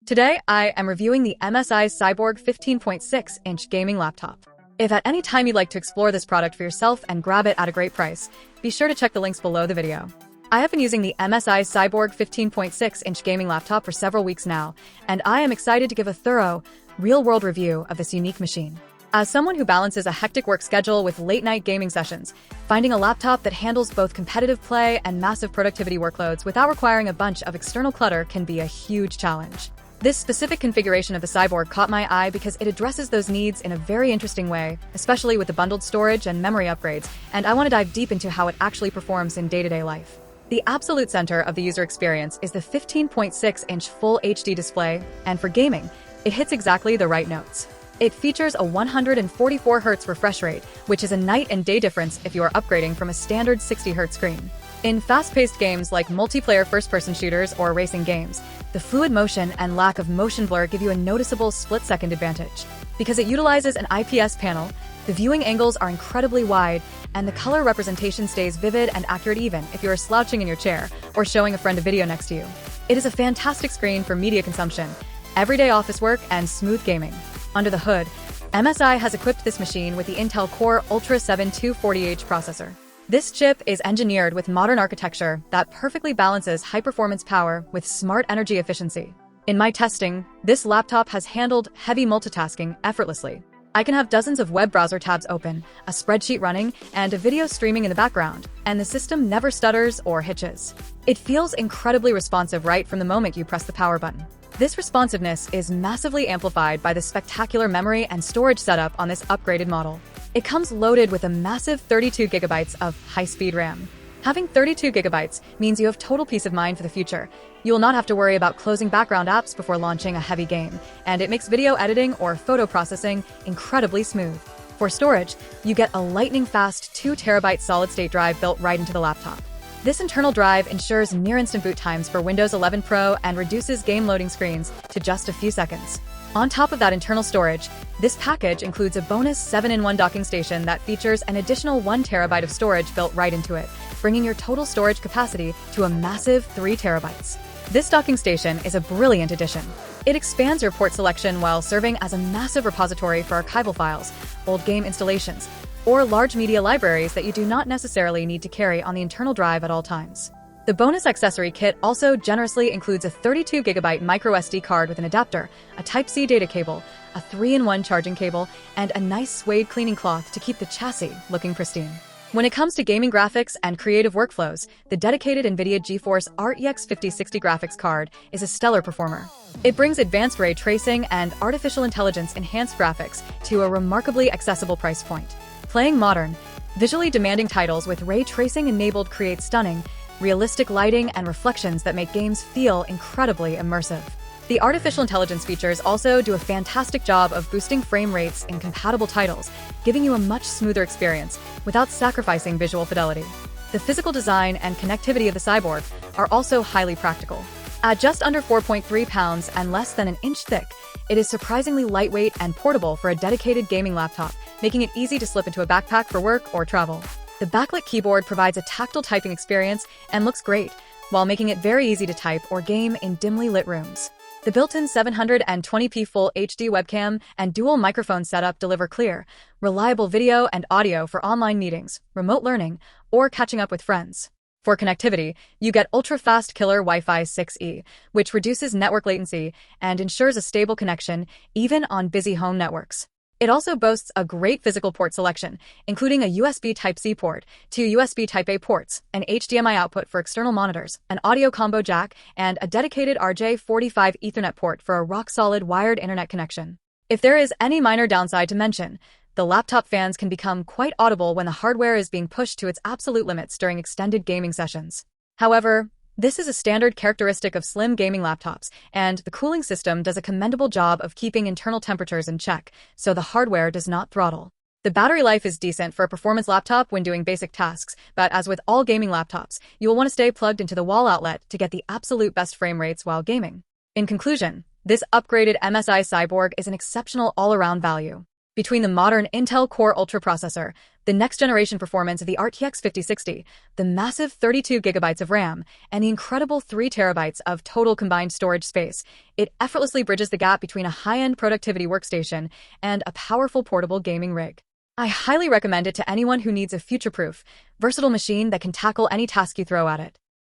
Today, I am reviewing the MSI Cyborg 15.6-inch gaming laptop. If at any time you'd like to explore this product for yourself and grab it at a great price, be sure to check the links below the video. I have been using the MSI Cyborg 15.6-inch gaming laptop for several weeks now, and I am excited to give a thorough, real-world review of this unique machine. As someone who balances a hectic work schedule with late-night gaming sessions, finding a laptop that handles both competitive play and massive productivity workloads without requiring a bunch of external clutter can be a huge challenge. This specific configuration of the Cyborg caught my eye because it addresses those needs in a very interesting way, especially with the bundled storage and memory upgrades, and I want to dive deep into how it actually performs in day-to-day life. The absolute center of the user experience is the 15.6-inch Full HD display, and for gaming, it hits exactly the right notes. It features a 144 Hz refresh rate, which is a night and day difference if you are upgrading from a standard 60 Hz screen. In fast-paced games like multiplayer first-person shooters or racing games, the fluid motion and lack of motion blur give you a noticeable split-second advantage. Because it utilizes an IPS panel, the viewing angles are incredibly wide, and the color representation stays vivid and accurate even if you are slouching in your chair or showing a friend a video next to you. It is a fantastic screen for media consumption, everyday office work, and smooth gaming. Under the hood, MSI has equipped this machine with the Intel Core Ultra 7 240H processor. This chip is engineered with modern architecture that perfectly balances high-performance power with smart energy efficiency. In my testing, this laptop has handled heavy multitasking effortlessly. I can have dozens of web browser tabs open, a spreadsheet running, and a video streaming in the background, and the system never stutters or hitches. It feels incredibly responsive right from the moment you press the power button. This responsiveness is massively amplified by the spectacular memory and storage setup on this upgraded model. It comes loaded with a massive 32 GB of high-speed RAM. Having 32 GB means you have total peace of mind for the future. You will not have to worry about closing background apps before launching a heavy game, and it makes video editing or photo processing incredibly smooth. For storage, you get a lightning-fast 2 TB solid-state drive built right into the laptop. This internal drive ensures near-instant boot times for Windows 11 Pro and reduces game loading screens to just a few seconds. On top of that internal storage, this package includes a bonus 7-in-1 docking station that features an additional 1 TB of storage built right into it, bringing your total storage capacity to a massive 3 TB. This docking station is a brilliant addition. It expands your port selection while serving as a massive repository for archival files, old game installations, or large media libraries that you do not necessarily need to carry on the internal drive at all times. The bonus accessory kit also generously includes a 32 GB microSD card with an adapter, a Type-C data cable, a 3-in-1 charging cable, and a nice suede cleaning cloth to keep the chassis looking pristine. When it comes to gaming graphics and creative workflows, the dedicated NVIDIA GeForce RTX 5060 graphics card is a stellar performer. It brings advanced ray tracing and artificial intelligence-enhanced graphics to a remarkably accessible price point. Playing modern, visually demanding titles with ray tracing enabled create stunning, realistic lighting and reflections that make games feel incredibly immersive. The artificial intelligence features also do a fantastic job of boosting frame rates in compatible titles, giving you a much smoother experience without sacrificing visual fidelity. The physical design and connectivity of the Cyborg are also highly practical. At just under 4.3 pounds and less than an inch thick, it is surprisingly lightweight and portable for a dedicated gaming laptop, making it easy to slip into a backpack for work or travel. The backlit keyboard provides a tactile typing experience and looks great, while making it very easy to type or game in dimly lit rooms. The built-in 720p Full HD webcam and dual microphone setup deliver clear, reliable video and audio for online meetings, remote learning, or catching up with friends. For connectivity, you get ultra-fast killer Wi-Fi 6E, which reduces network latency and ensures a stable connection even on busy home networks. It also boasts a great physical port selection, including a USB Type-C port, 2 USB Type-A ports, an HDMI output for external monitors, an audio combo jack, and a dedicated RJ45 Ethernet port for a rock-solid wired internet connection. If there is any minor downside to mention, the laptop fans can become quite audible when the hardware is being pushed to its absolute limits during extended gaming sessions. However, this is a standard characteristic of slim gaming laptops, and the cooling system does a commendable job of keeping internal temperatures in check, so the hardware does not throttle. The battery life is decent for a performance laptop when doing basic tasks, but as with all gaming laptops, you will want to stay plugged into the wall outlet to get the absolute best frame rates while gaming. In conclusion, this upgraded MSI Cyborg is an exceptional all-around value. Between the modern Intel Core Ultra processor, the next-generation performance of the RTX 5060, the massive 32 gigabytes of RAM, and the incredible 3 terabytes of total combined storage space, it effortlessly bridges the gap between a high-end productivity workstation and a powerful portable gaming rig. I highly recommend it to anyone who needs a future-proof, versatile machine that can tackle any task you throw at it.